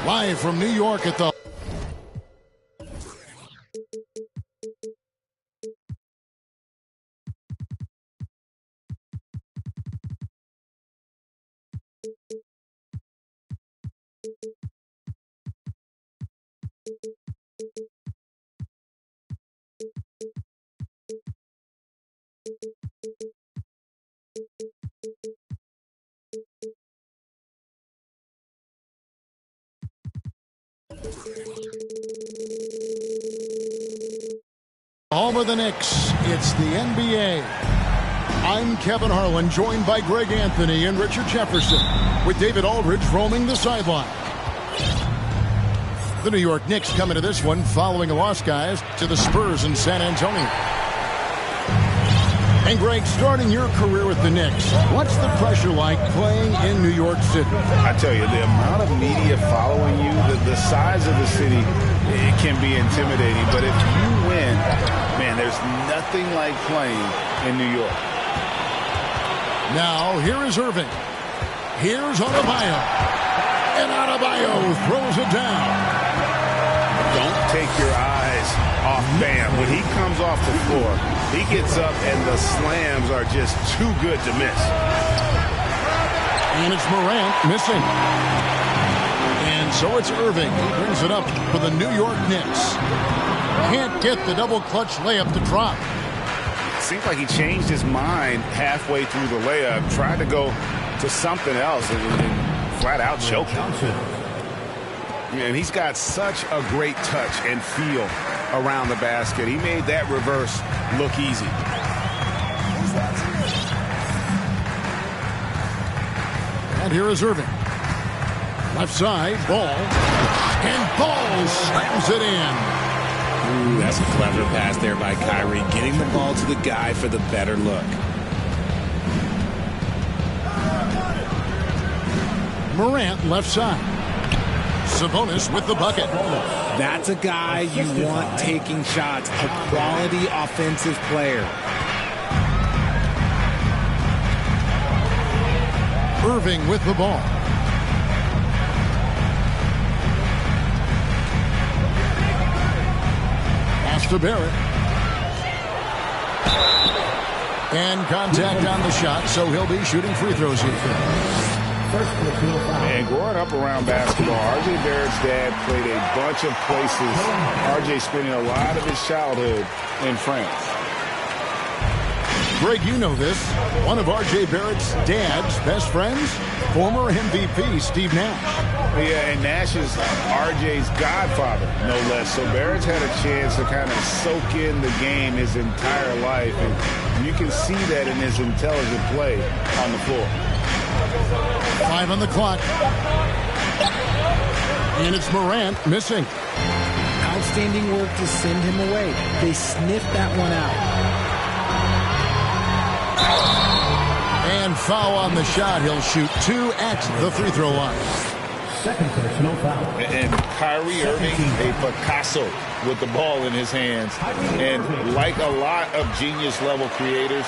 Live from New York at the home of the Knicks. It's the NBA. I'm Kevin Harlan, joined by Greg Anthony and Richard Jefferson, with David Aldridge roaming the sideline. The New York Knicks come into this one following a loss, guys, to the Spurs in San Antonio. And Greg, starting your career with the Knicks, what's the pressure like playing in New York City? I tell you, the amount of media following you, the size of the city, it can be intimidating. But if you win, man, there's nothing like playing in New York. Now, here is Irving. Here's Adebayo. And Adebayo throws it down. Don't take your eyes off Bam. When he comes off the floor, he gets up and the slams are just too good to miss. And it's Morant missing. And so it's Irving. He brings it up for the New York Knicks. Can't get the double clutch layup to drop. Seems like he changed his mind halfway through the layup, tried to go to something else and flat out choked him. And he's got such a great touch and feel around the basket. He made that reverse look easy. And here is Irving. Left side, Ball. And Ball slams it in. Ooh, that's a clever pass there by Kyrie, getting the ball to the guy for the better look. Morant left side. Sabonis with the bucket. That's a guy you want taking shots, a quality offensive player. Irving with the ball. Pass to Barrett. And contact on the shot, so he'll be shooting free throws here. And growing up around basketball, R.J. Barrett's dad played a bunch of places. R.J. spending a lot of his childhood in France. Greg, you know this. One of R.J. Barrett's dad's best friends, former MVP Steve Nash. Yeah, and Nash is R.J.'s godfather, no less. So Barrett's had a chance to kind of soak in the game his entire life. And you can see that in his intelligent play on the floor. 5 on the clock. And it's Morant missing. Outstanding work to send him away. They sniffed that one out. And foul on the shot. He'll shoot 2 at the free throw line. Second personal foul. And Kyrie Irving, a Picasso with the ball in his hands. And like a lot of genius-level creators,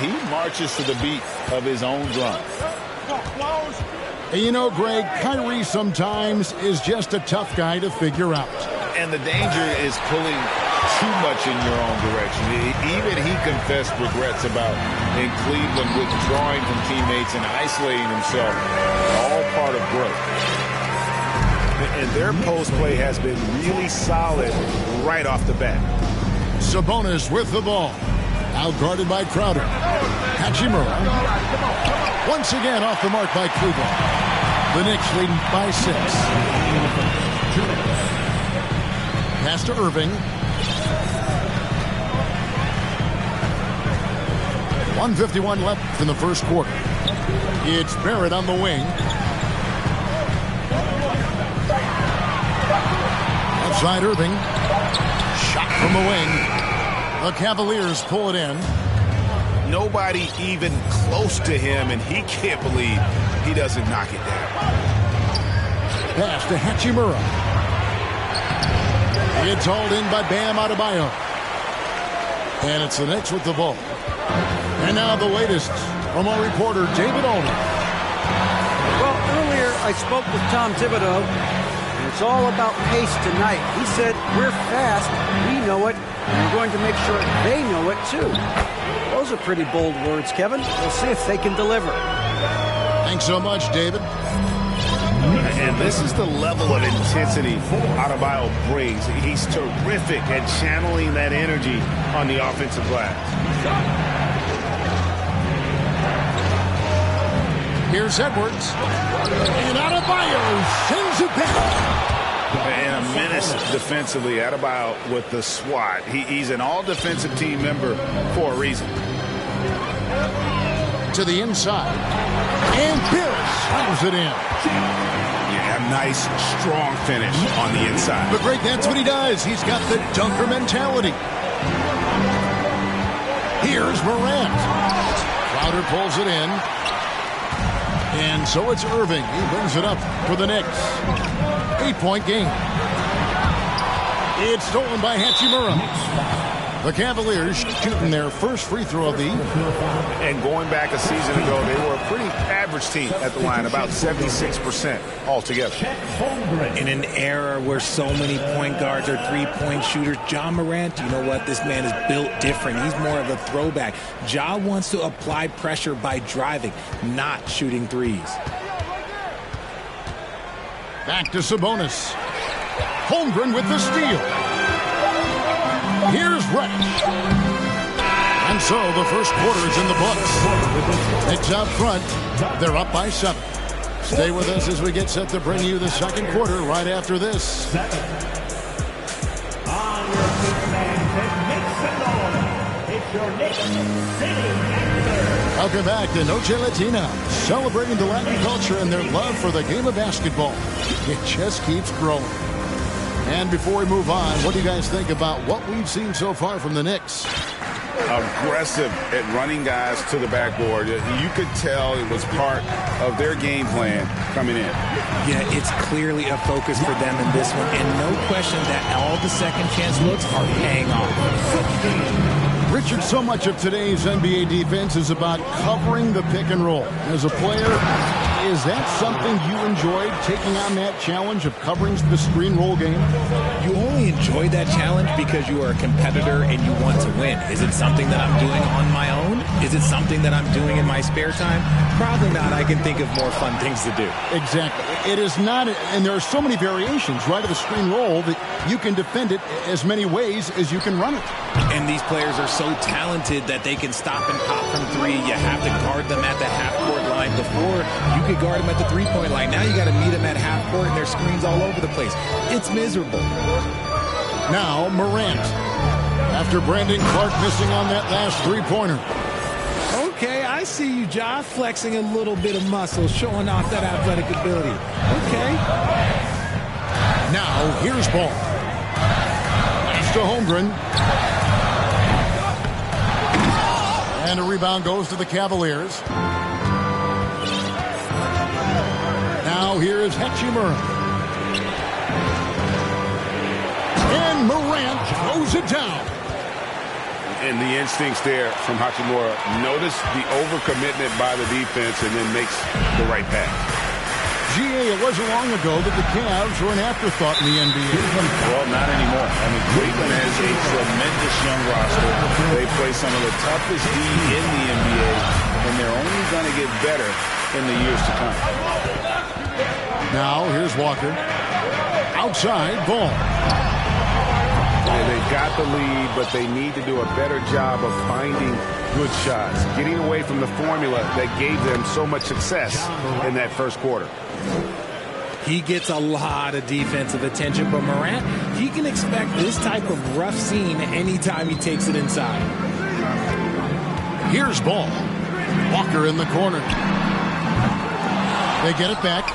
he marches to the beat of his own drum. And you know, Greg, Kyrie sometimes is just a tough guy to figure out. And the danger is pulling too much in your own direction. Even he confessed regrets about in Cleveland withdrawing from teammates and isolating himself. All part of growth. And their post play has been really solid right off the bat. Sabonis with the ball. Out-guarded by Crowder. Hachimura. Once again off the mark by Cleveland. The Knicks leading by 6. Pass to Irving. 1:51 left in the first quarter. It's Barrett on the wing. Outside Irving. Shot from the wing. The Cavaliers pull it in. Nobody even close to him, and he can't believe he doesn't knock it down. Pass to Hachimura. It's hauled in by Bam Adebayo. And it's the Knicks with the ball. And now the latest from our reporter, David Aldridge. Well, earlier I spoke with Tom Thibodeau, and it's all about pace tonight. He said, we're fast, we know it, and we're going to make sure they know it too. Those are pretty bold words, Kevin. We'll see if they can deliver. Thanks so much, David. And this is the level of intensity Adebayo brings. He's terrific at channeling that energy on the offensive glass. Here's Edwards. And Adebayo sends it back. And a menace defensively. Adebayo with the swat. He's an all-defensive team member for a reason. To the inside. And Pierce slams it in. Yeah, nice, strong finish on the inside. But great, that's what he does. He's got the dunker mentality. Here's Morant. Crowder pulls it in. And so it's Irving. He brings it up for the Knicks. 8-point game. It's stolen by Hachimura. The Cavaliers shooting their first free throw of the evening. And going back a season ago, they were a pretty average team at the line, about 76% altogether. In an era where so many point guards are three-point shooters, Ja Morant, you know what? This man is built different. He's more of a throwback. Ja wants to apply pressure by driving, not shooting threes. Back to Sabonis. Holmgren with the steal. Here's Reddish. And so the first quarter is in the books. Knicks out front. They're up by 7. Stay with us as we get set to bring you the second quarter right after this. On your big man, make some noise. It's your Knicks City Anthem. Welcome back to Noche Latina, celebrating the Latin culture and their love for the game of basketball. It just keeps growing. And before we move on, what do you guys think about what we've seen so far from the Knicks? Aggressive at running guys to the backboard. You could tell it was part of their game plan coming in. Yeah, it's clearly a focus for them in this one, and no question that all the second chance looks are paying off. Richard, so much of today's NBA defense is about covering the pick and roll. As a player, is that something you enjoyed, taking on that challenge of covering the screen roll game? You only enjoy that challenge because you are a competitor and you want to win. Is it something that I'm doing on my own? Is it something that I'm doing in my spare time? Probably not. I can think of more fun things to do. Exactly. It is not, and there are so many variations, right, of the screen roll that you can defend it as many ways as you can run it. And these players are so talented that they can stop and pop from three. You have to guard them at the half-court line. Before, you could guard them at the three-point line. Now you got to meet them at half-court, and their screens all over the place. It's miserable. Now Morant, after Brandon Clark missing on that last three-pointer. Okay, I see you, Ja, flexing a little bit of muscle, showing off that athletic ability. Okay. Now here's ball. Pass to Holmgren. And a rebound goes to the Cavaliers. Now here is Hachimura. And Morant throws it down. And the instincts there from Hachimura. Notice the overcommitment by the defense and then makes the right pass. G.A., it wasn't long ago that the Cavs were an afterthought in the NBA. Well, not anymore. I mean, Cleveland has a tremendous young roster. They play some of the toughest D in the NBA, and they're only going to get better in the years to come. Now, here's Walker. Outside, ball. They've got the lead, but they need to do a better job of finding good shots, getting away from the formula that gave them so much success in that first quarter. He gets a lot of defensive attention, but Morant, he can expect this type of rough scene anytime he takes it inside. Here's ball. Walker in the corner. They get it back.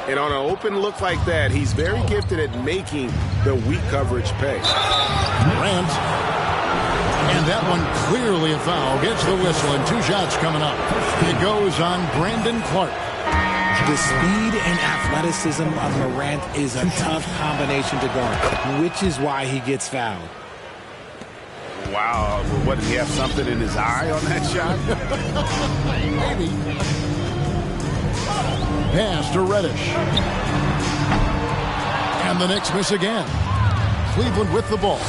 And on an open look like that, he's very gifted at making the weak coverage pay. Morant. And that one clearly a foul. Gets the whistle, and 2 shots coming up. It goes on Brandon Clark. The speed and athleticism of Morant is a tough combination to guard, which is why he gets fouled. Wow, what, did he have something in his eye on that shot? Maybe. Pass to Reddish. And the Knicks miss again. Cleveland with the ball.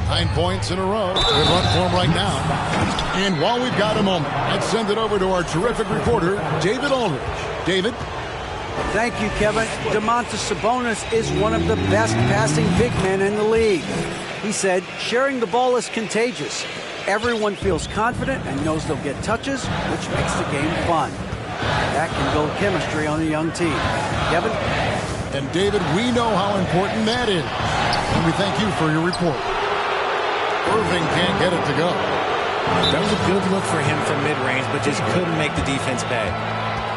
9 points in a row. Good run for him right now. And while we've got a moment, let's send it over to our terrific reporter, David Aldridge. David? Thank you, Kevin. Domantas Sabonis is one of the best passing big men in the league. He said, sharing the ball is contagious. Everyone feels confident and knows they'll get touches, which makes the game fun. That can build chemistry on a young team. Kevin? And David, we know how important that is. And we thank you for your report. Irving can't get it to go. That was a good look for him from mid-range, but just couldn't make the defense pay.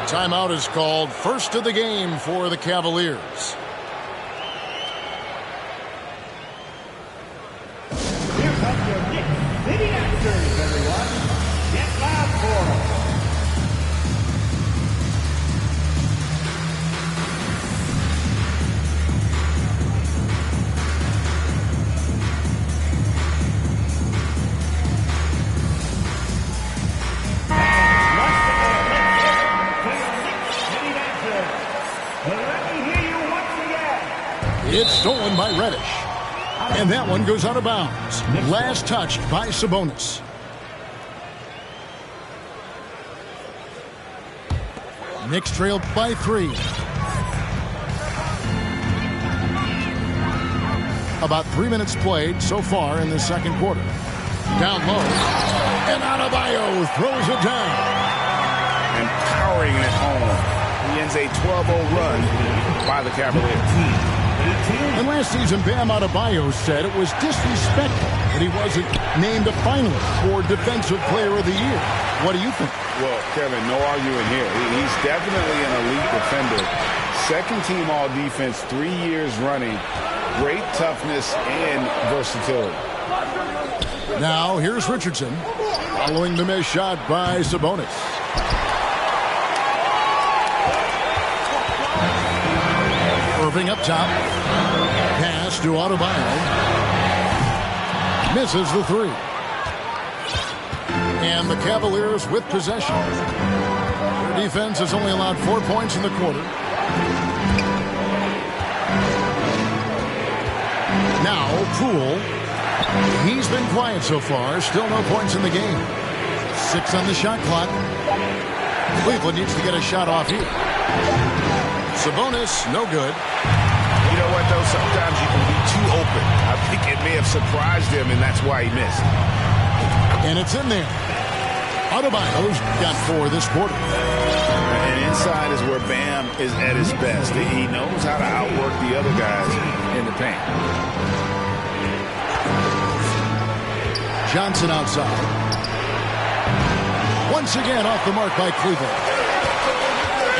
Timeout is called. First of the game for the Cavaliers. Here comes your Knicks City Answers, everyone. Get loud for them. It's stolen by Reddish. And that one goes out of bounds. Last touched by Sabonis. Knicks trail by 3. About 3 minutes played so far in the second quarter. Down low. And Adebayo throws it down. And powering it home. He ends a 12-0 run by the Cavaliers. And last season, Bam Adebayo said it was disrespectful that he wasn't named a finalist for Defensive Player of the Year. What do you think? Well, Kevin, no arguing here. He's definitely an elite defender. Second team all-defense 3 years running. Great toughness and versatility. Now, here's Richardson following the missed shot by Sabonis. Irving up top. Pass to Adebayo. Misses the 3. And the Cavaliers with possession. Their defense has only allowed 4 points in the quarter. Now, Poole. He's been quiet so far. Still no points in the game. 6 on the shot clock. Cleveland needs to get a shot off here. Sabonis, no good. You know what, though? Sometimes you can be too open. I think it may have surprised him, and that's why he missed. And it's in there. Adebayo's got 4 this quarter. And inside is where Bam is at his best. He knows how to outwork the other guys in the paint. Johnson outside. Once again off the mark by Cleveland.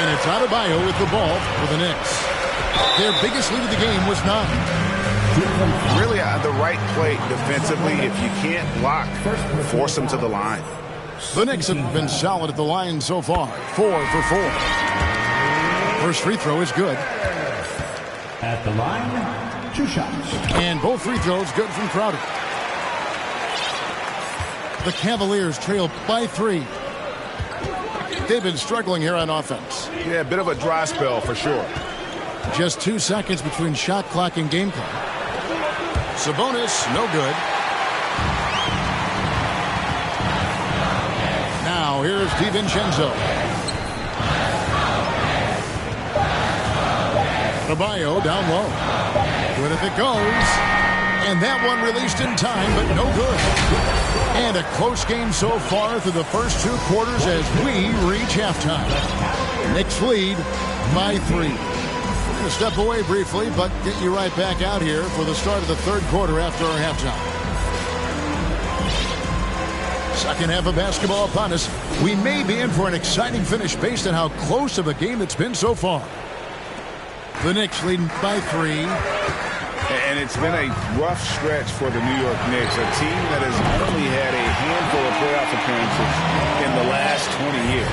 And it's Adebayo with the ball for the Knicks. Their biggest lead of the game was 9. Really the right play defensively. If you can't block, force them to the line. The Knicks have been solid at the line so far. 4 for 4. First free throw is good. At the line, 2 shots. And both free throws good from Crowder. The Cavaliers trail by 3. They've been struggling here on offense. Yeah, a bit of a dry spell for sure. Just 2 seconds between shot clock and game clock. Sabonis, no good. Now here's DiVincenzo. Adebayo down low. Good if it goes. And that one released in time, but no good. And a close game so far through the first 2 quarters as we reach halftime. Knicks lead by 3. We're going to step away briefly, but get you right back out here for the start of the 3rd quarter after our halftime. Second half of basketball upon us. We may be in for an exciting finish based on how close of a game it's been so far. The Knicks leading by 3. And it's been a rough stretch for the New York Knicks, a team that has only had a handful of playoff appearances in the last 20 years.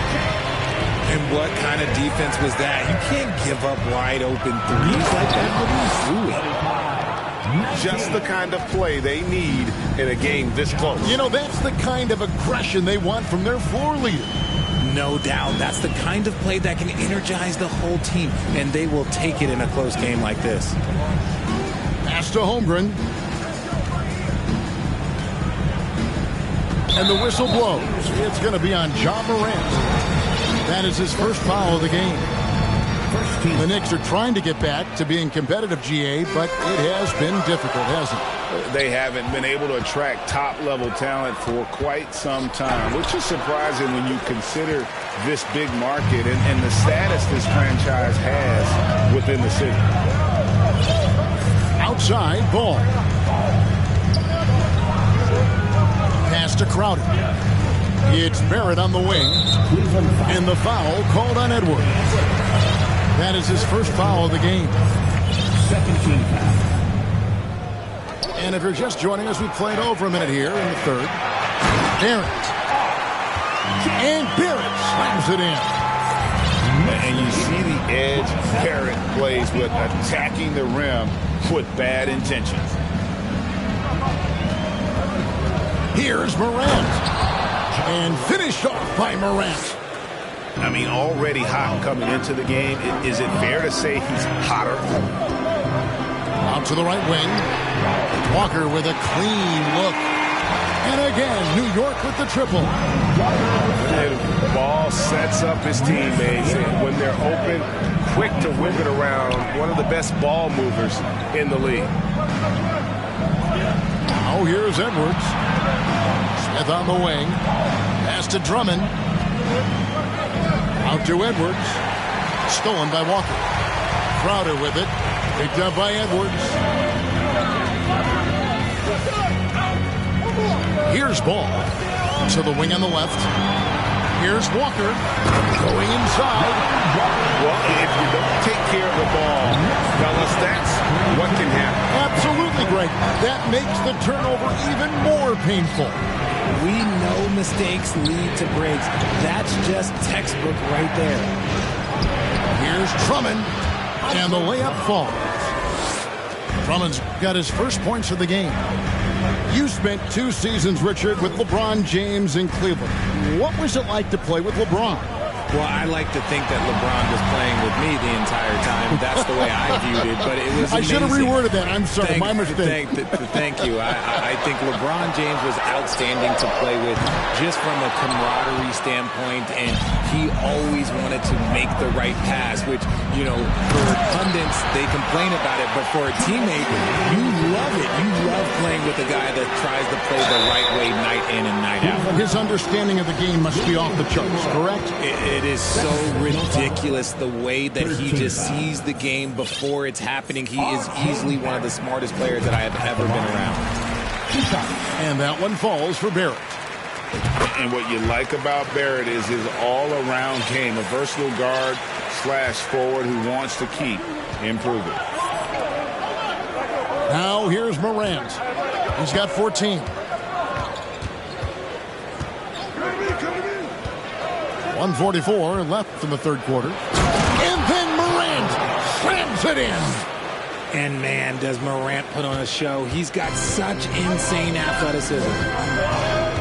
And what kind of defense was that? You can't give up wide open threes like that. What are you doing? Just the kind of play they need in a game this close. You know, that's the kind of aggression they want from their floor leader. No doubt. That's the kind of play that can energize the whole team, and they will take it in a close game like this. Pass to Holmgren. And the whistle blows. It's going to be on Ja Morant. That is his first foul of the game. The Knicks are trying to get back to being competitive, GA, but it has been difficult, hasn't it? They haven't been able to attract top-level talent for quite some time, which is surprising when you consider this big market and the status this franchise has within the city. Outside, Ball. Pass to Crowder. It's Barrett on the wing. And the foul called on Edwards. That is his first foul of the game. 17 foul. And if you're just joining us, we played over a minute here in the 3rd. Barrett. And Barrett slams it in. And you see the edge Barrett plays with, attacking the rim with bad intentions. Here's Morant. And finished off by Morant. I mean, already hot coming into the game. Is it fair to say he's hotter? Out to the right wing. Walker with a clean look. And again, New York with the triple. And Ball sets up his teammates. And when they're open, quick to whip it around. One of the best ball movers in the league. Now here's Edwards. Smith on the wing. Pass to Drummond. Out to Edwards. Stolen by Walker. Crowder with it. Picked up by Edwards. Here's Ball. To the wing on the left. Here's Walker. Going inside. Well, if you don't take care of the ball, fellas, that's what can happen. Absolutely, Greg. That makes the turnover even more painful. We know mistakes lead to breaks. That's just textbook right there. Here's Drummond, and the layup falls. Drummond's got his first points of the game. You spent 2 seasons, Richard, with LeBron James in Cleveland. What was it like to play with LeBron? Well, I like to think that LeBron was playing with me the entire time. That's the way I viewed it, but it was amazing. I should have reworded that. I'm sorry, my mistake. Thank you. I think LeBron James was outstanding to play with just from a camaraderie standpoint, and he always wanted to make the right pass, which, you know, for pundits, they complain about it, but for a teammate, you love it. You love playing with a guy that tries to play the right way night in and night out. His understanding of the game must be off the charts, correct? It is so ridiculous the way that he just sees the game before it's happening. He is easily one of the smartest players that I have ever been around. And that one falls for Barrett. And what you like about Barrett is his all-around game, a versatile guard / forward who wants to keep improving. Now here's Morant. He's got 14. 1:44 left in the 3rd quarter. And then Morant slams it in. And man, does Morant put on a show. He's got such insane athleticism.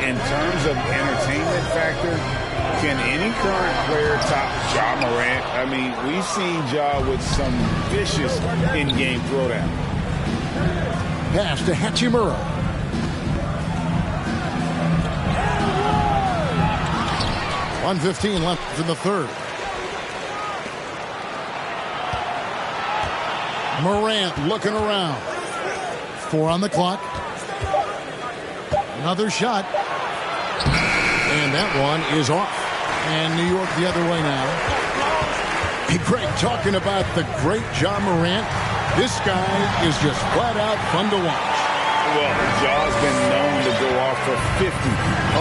In terms of entertainment factor, can any current player top Ja Morant? I mean, we've seen Ja with some vicious in-game throwdown. Pass to Hachimura. .115 left in the 3rd. Morant looking around. 4 on the clock. Another shot. And that one is off. And New York the other way now. Hey, Greg, talking about the great Ja Morant, this guy is just flat out fun to watch. Well, Ja's been known to go off for 50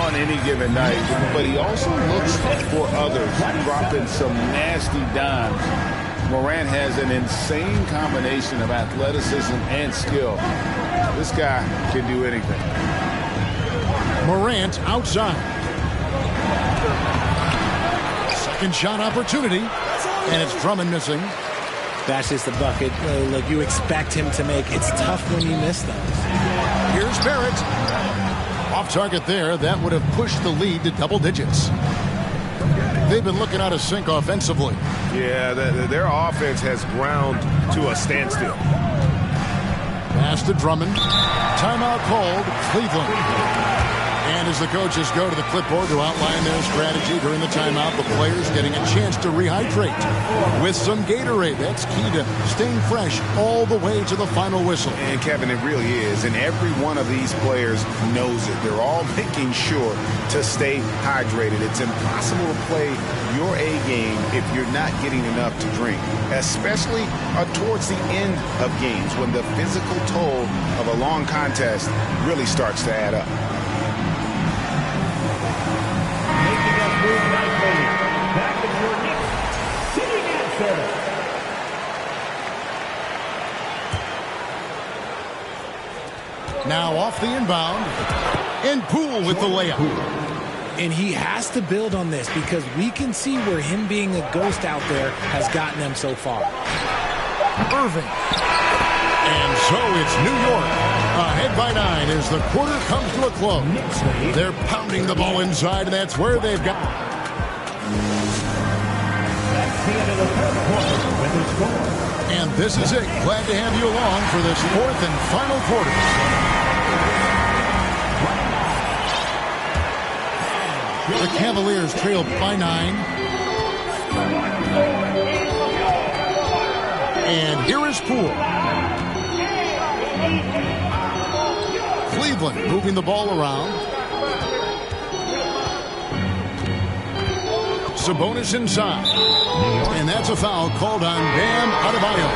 on any given night, but he also looks for others, dropping some nasty dimes. Morant has an insane combination of athleticism and skill. This guy can do anything. Morant outside. Second shot opportunity, and it's Drummond missing. That's just the bucket. Look, you expect him to make. It's tough when you miss those. Here's Barrett. Off target there. That would have pushed the lead to double digits. They've been looking out of sync offensively. Yeah, their offense has ground to a standstill. Pass to Drummond. Timeout called. Cleveland. And as the coaches go to the clipboard to outline their strategy during the timeout, the players getting a chance to rehydrate with some Gatorade. That's key to staying fresh all the way to the final whistle. And, Kevin, it really is. And every one of these players knows it. They're all making sure to stay hydrated. It's impossible to play your A game if you're not getting enough to drink, especially towards the end of games when the physical toll of a long contest really starts to add up. Back is your Knicks sitting answer. Now off the inbound. And Poole with the layup. And he has to build on this because we can see where him being a ghost out there has gotten them so far. Irving. And so it's New York ahead by 9 as the quarter comes to a close. They're pounding the ball inside, and that's where they've got. That's the end of the third quarter with the score. And this is it. Glad to have you along for this fourth and final quarter. The Cavaliers trail by 9. And here is Poole. Cleveland moving the ball around. Sabonis inside. And that's a foul called on Bam Adebayo.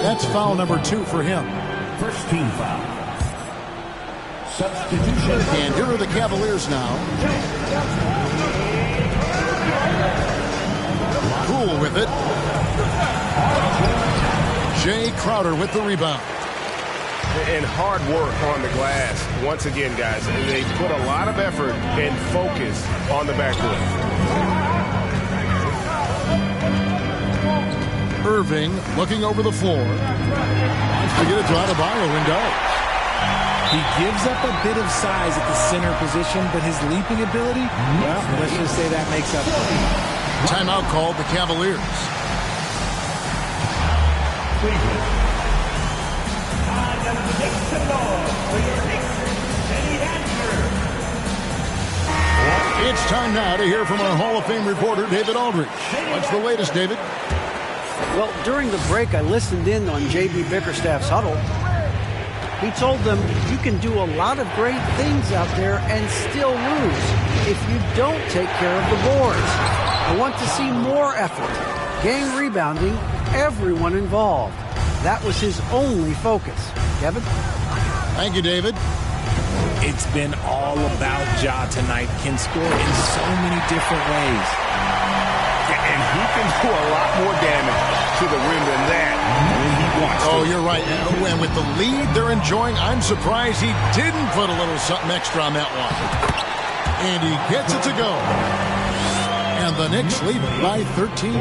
That's foul number 2 for him. First team foul. Substitution. And here are the Cavaliers now. Poole with it. Jay Crowder with the rebound. And hard work on the glass. Once again, guys, they put a lot of effort and focus on the backcourt. Irving looking over the floor. Wants to get it to Adebayo and does. He gives up a bit of size at the center position, but his leaping ability, well, let's just say that makes up for it. Timeout called the Cavaliers. It's time now to hear from our Hall of Fame reporter, David Aldridge. What's the latest, David? Well, during the break, I listened in on J.B. Bickerstaff's huddle. He told them you can do a lot of great things out there and still lose if you don't take care of the boards. I want to see more effort, game rebounding, everyone involved. That was his only focus. Kevin? Thank you, David. It's been all about Ja tonight. Can score in so many different ways. And he can do a lot more damage to the rim than that when he wants to. Oh, you're right. And with the lead they're enjoying, I'm surprised he didn't put a little something extra on that one. And he gets it to go. And the Knicks lead by 13.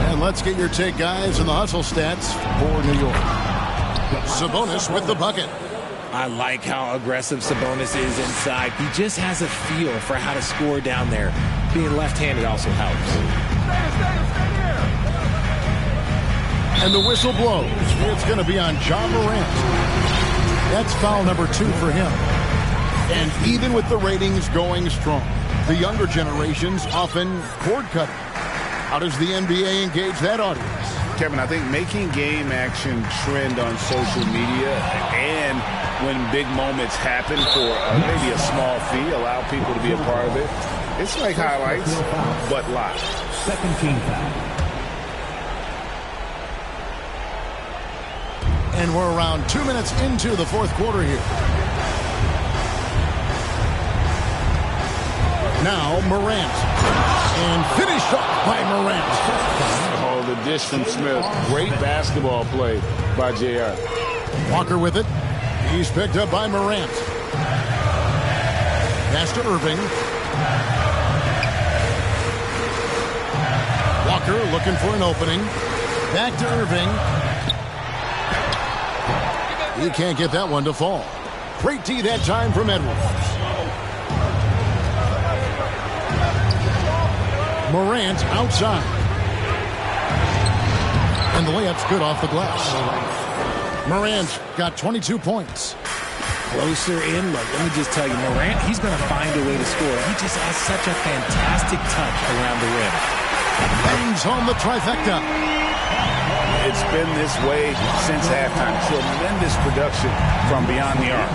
And let's get your take, guys, on the hustle stats for New York. Sabonis with the bucket. I like how aggressive Sabonis is inside. He just has a feel for how to score down there. Being left-handed also helps. And the whistle blows. It's going to be on Ja Morant. That's foul number 2 for him. And even with the ratings going strong, the younger generation's often cord cutting. How does the NBA engage that audience? Kevin, I think making game action trend on social media and when big moments happen for maybe a small fee, allow people to be a part of it. It's like highlights, but live. Second team foul. And we're around 2 minutes into the fourth quarter here. Now Morant. And finished off by Morant. Oh, the dish from Smith. Great basketball play by JR. Walker with it. He's picked up by Morant. Pass to Irving. Walker looking for an opening. Back to Irving. He can't get that one to fall. Great D that time from Edwards. Morant outside. And the layup's good off the glass. Morant got 22 points. Closer in, look, let me just tell you, Morant, he's going to find a way to score. He just has such a fantastic touch around the rim. Bangs home the trifecta. It's been this way since halftime. Tremendous production from beyond the arc.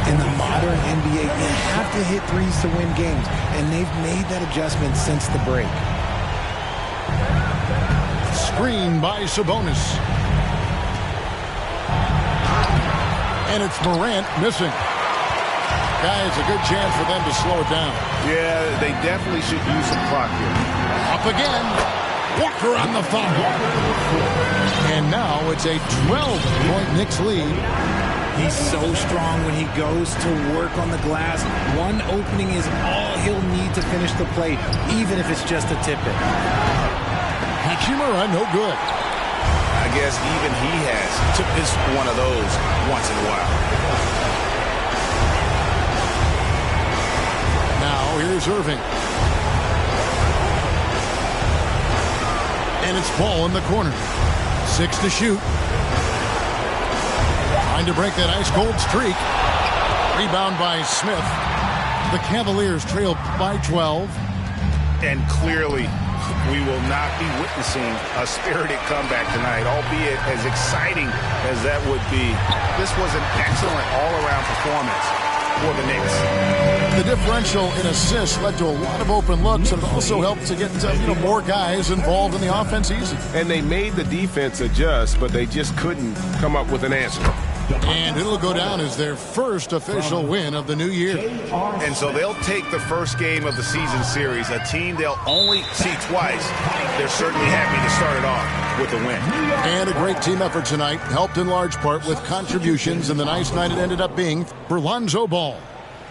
In the modern NBA, you have to hit threes to win games, and they've made that adjustment since the break. Screen by Sabonis. And it's Morant missing. Guys, a good chance for them to slow it down. Yeah, they definitely should use some clock here. Up again. Walker on the foul. And now it's a 12-point Knicks lead. He's so strong when he goes to work on the glass. One opening is all he'll need to finish the play, even if it's just a tip-in. Hachimura, no good. I guess even he has took this one of those once in a while. Now here's Irving. And it's Paul in the corner. 6 to shoot. Trying to break that ice-cold streak. Rebound by Smith. The Cavaliers trail by 12. And clearly, we will not be witnessing a spirited comeback tonight, albeit as exciting as that would be. This was an excellent all-around performance for the Knicks. The differential in assists led to a lot of open looks, and it also helped to get more guys involved in the offense easy. And they made the defense adjust, but they just couldn't come up with an answer. And it'll go down as their first official win of the new year. And so they'll take the first game of the season series, a team they'll only see twice. They're certainly happy to start it off with a win. And a great team effort tonight, helped in large part with contributions, and the nice night it ended up being for Lonzo Ball.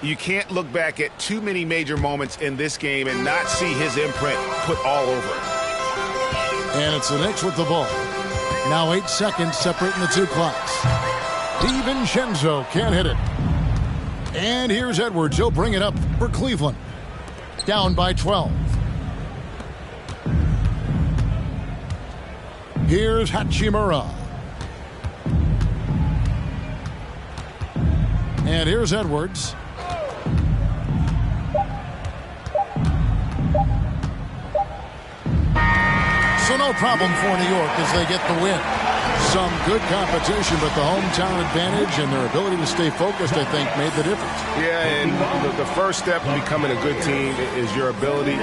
You can't look back at too many major moments in this game and not see his imprint put all over it. And it's the Knicks with the ball. Now 8 seconds separating the two clocks. DiVincenzo can't hit it. And here's Edwards. He'll bring it up for Cleveland. Down by 12. Here's Hachimura. And here's Edwards. So no problem for New York as they get the win. Some good competition, but the hometown advantage and their ability to stay focused, I think, made the difference. Yeah, and the first step in becoming a good team is your ability